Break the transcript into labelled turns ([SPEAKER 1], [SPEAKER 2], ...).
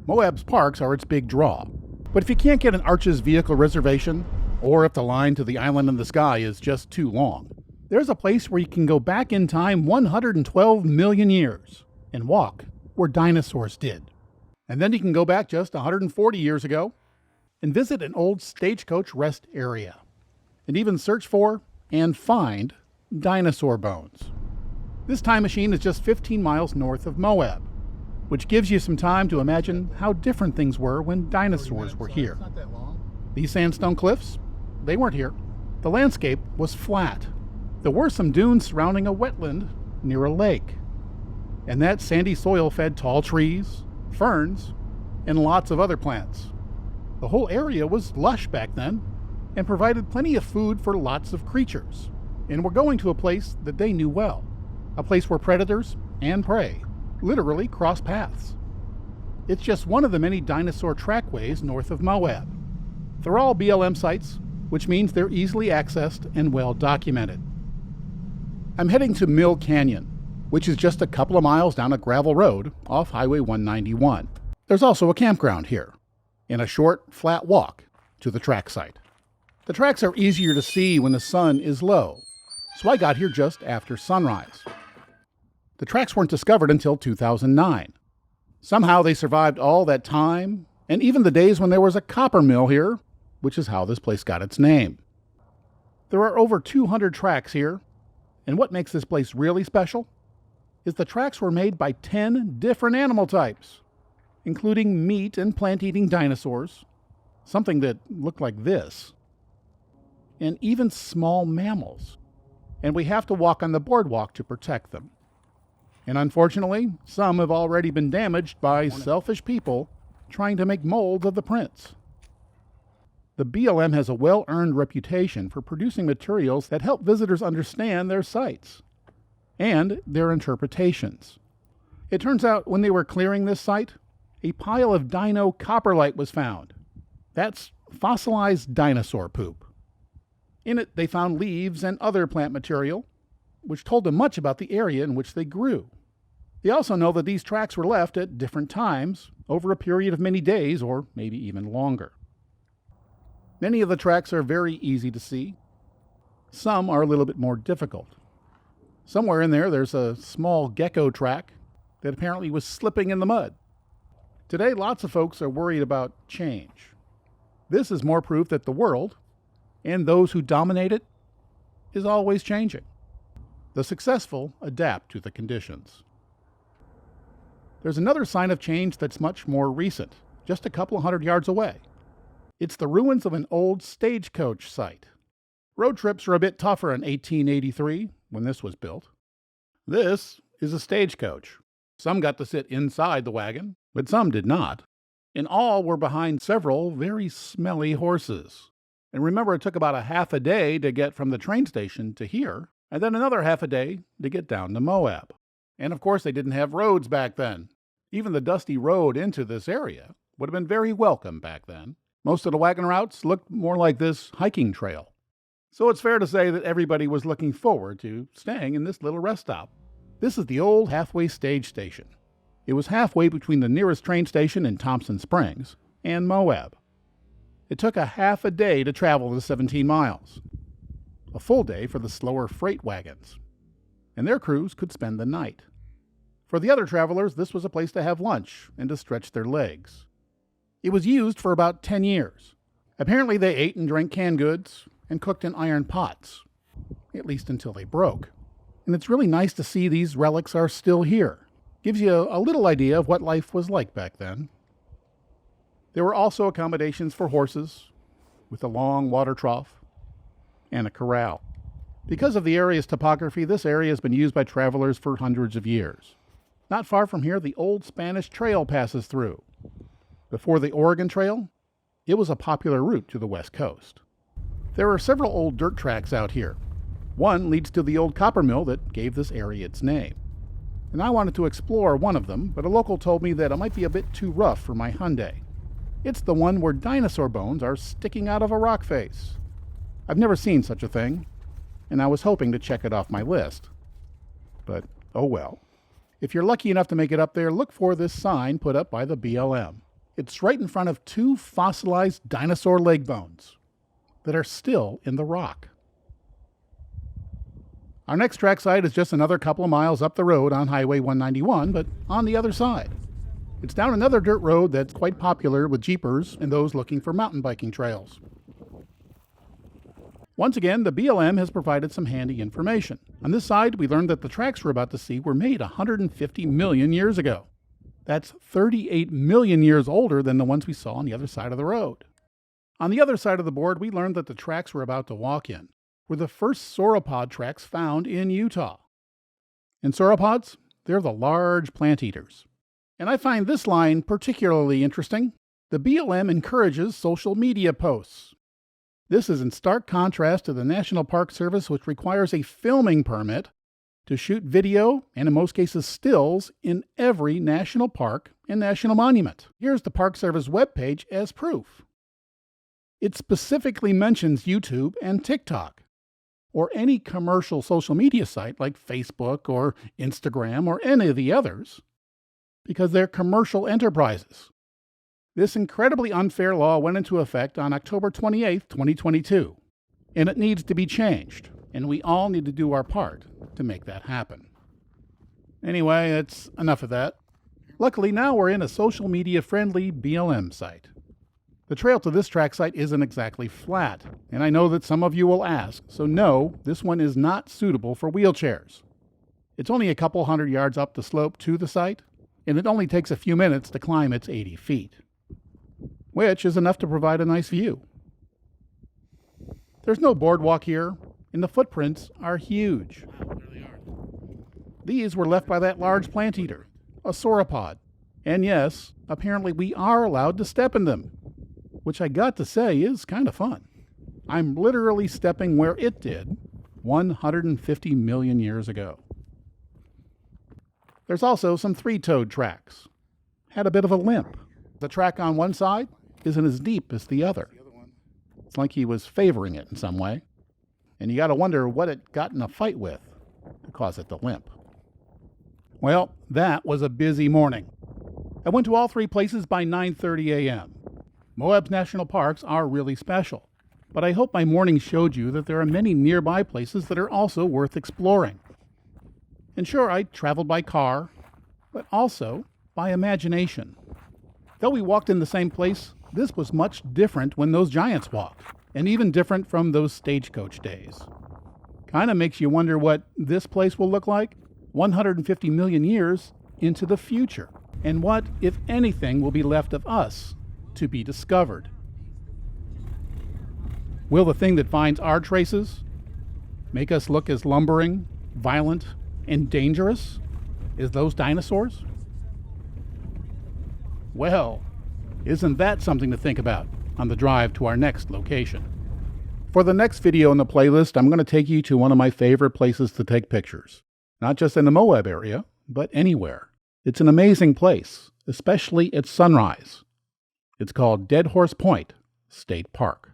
[SPEAKER 1] Moab's parks are its big draw. But if you can't get an Arches vehicle reservation, or if the line to the island in the sky is just too long, there's a place where you can go back in time 112 million years and walk where dinosaurs did. And then you can go back just 140 years ago and visit an old stagecoach rest area, and even search for and find dinosaur bones. This time machine is just 15 miles north of Moab, which gives you some time to imagine how different things were when dinosaurs were here. These sandstone cliffs, they weren't here. The landscape was flat. There were some dunes surrounding a wetland near a lake. And that sandy soil fed tall trees, ferns, and lots of other plants. The whole area was lush back then and provided plenty of food for lots of creatures. And we're going to a place that they knew well, a place where predators and prey literally cross paths. It's just one of the many dinosaur trackways north of Moab. They're all BLM sites, which means they're easily accessed and well documented. I'm heading to Mill Canyon, which is just a couple of miles down a gravel road off Highway 191. There's also a campground here, and a short, flat walk to the track site. The tracks are easier to see when the sun is low, so I got here just after sunrise. The tracks weren't discovered until 2009. Somehow they survived all that time, and even the days when there was a copper mill here, which is how this place got its name. There are over 200 tracks here, and what makes this place really special is the tracks were made by 10 different animal types, including meat and plant-eating dinosaurs, something that looked like this, and even small mammals. And we have to walk on the boardwalk to protect them. And unfortunately, some have already been damaged by selfish people trying to make molds of the prints. The BLM has a well-earned reputation for producing materials that help visitors understand their sites and their interpretations. It turns out when they were clearing this site, a pile of Dino coprolite was found. That's fossilized dinosaur poop. In it, they found leaves and other plant material, which told them much about the area in which they grew. They also know that these tracks were left at different times over a period of many days or maybe even longer. Many of the tracks are very easy to see. Some are a little bit more difficult. Somewhere in there, there's a small gecko track that apparently was slipping in the mud. Today, lots of folks are worried about change. This is more proof that the world, and those who dominate it, is always changing. The successful adapt to the conditions. There's another sign of change that's much more recent, just a couple of 100 yards away. It's the ruins of an old stagecoach site. Road trips were a bit tougher in 1883, when this was built. This is a stagecoach. Some got to sit inside the wagon, but some did not. And all were behind several very smelly horses. And remember, it took about a half a day to get from the train station to here, and then another half a day to get down to Moab. And of course, they didn't have roads back then. Even the dusty road into this area would have been very welcome back then. Most of the wagon routes looked more like this hiking trail. So it's fair to say that everybody was looking forward to staying in this little rest stop. This is the old halfway stage station. It was halfway between the nearest train station in Thompson Springs and Moab. It took a half a day to travel the 17 miles. A full day for the slower freight wagons. And their crews could spend the night. For the other travelers, this was a place to have lunch and to stretch their legs. It was used for about 10 years. Apparently they ate and drank canned goods and cooked in iron pots, at least until they broke. And it's really nice to see these relics are still here. Gives you a little idea of what life was like back then. There were also accommodations for horses, with a long water trough and a corral. Because of the area's topography, this area has been used by travelers for hundreds of years. Not far from here, the old Spanish Trail passes through. Before the Oregon Trail, it was a popular route to the West Coast. There are several old dirt tracks out here. One leads to the old copper mill that gave this area its name. And I wanted to explore one of them, but a local told me that it might be a bit too rough for my Hyundai. It's the one where dinosaur bones are sticking out of a rock face. I've never seen such a thing, and I was hoping to check it off my list. But, oh well. If you're lucky enough to make it up there, look for this sign put up by the BLM. It's right in front of two fossilized dinosaur leg bones that are still in the rock. Our next track site is just another couple of miles up the road on Highway 191, but on the other side. It's down another dirt road that's quite popular with jeepers and those looking for mountain biking trails. Once again, the BLM has provided some handy information. On this side, we learned that the tracks we're about to see were made 150 million years ago. That's 38 million years older than the ones we saw on the other side of the road. On the other side of the board, we learned that the tracks we're about to walk in were the first sauropod tracks found in Utah. And sauropods, they're the large plant eaters. And I find this line particularly interesting. The BLM encourages social media posts. This is in stark contrast to the National Park Service, which requires a filming permit to shoot video, and in most cases stills, in every national park and national monument. Here's the Park Service webpage as proof. It specifically mentions YouTube and TikTok, or any commercial social media site like Facebook or Instagram or any of the others, because they're commercial enterprises. This incredibly unfair law went into effect on October 28, 2022, and it needs to be changed, and we all need to do our part to make that happen. Anyway, that's enough of that. Luckily, now we're in a social media-friendly BLM site. The trail to this track site isn't exactly flat, and I know that some of you will ask, so no, this one is not suitable for wheelchairs. It's only a couple hundred yards up the slope to the site, and it only takes a few minutes to climb its 80 feet, which is enough to provide a nice view. There's no boardwalk here, and the footprints are huge. These were left by that large plant eater, a sauropod. And yes, apparently we are allowed to step in them, which I got to say is kind of fun. I'm literally stepping where it did 150 million years ago. There's also some three-toed tracks. Had a bit of a limp. The track on one side isn't as deep as the other. It's like he was favoring it in some way. And you got to wonder what it got in a fight with to cause it to limp. Well, that was a busy morning. I went to all three places by 9:30 a.m. Moab's national parks are really special, but I hope my morning showed you that there are many nearby places that are also worth exploring. And sure, I traveled by car, but also by imagination. Though we walked in the same place, this was much different when those giants walked, and even different from those StageCoach days. Kind of makes you wonder what this place will look like 150 million years into the future, and what, if anything, will be left of us to be discovered. Will the thing that finds our traces make us look as lumbering, violent, and dangerous as those dinosaurs? Well, isn't that something to think about on the drive to our next location? For the next video in the playlist, I'm going to take you to one of my favorite places to take pictures. Not just in the Moab area, but anywhere. It's an amazing place, especially at sunrise. It's called Dead Horse Point State Park.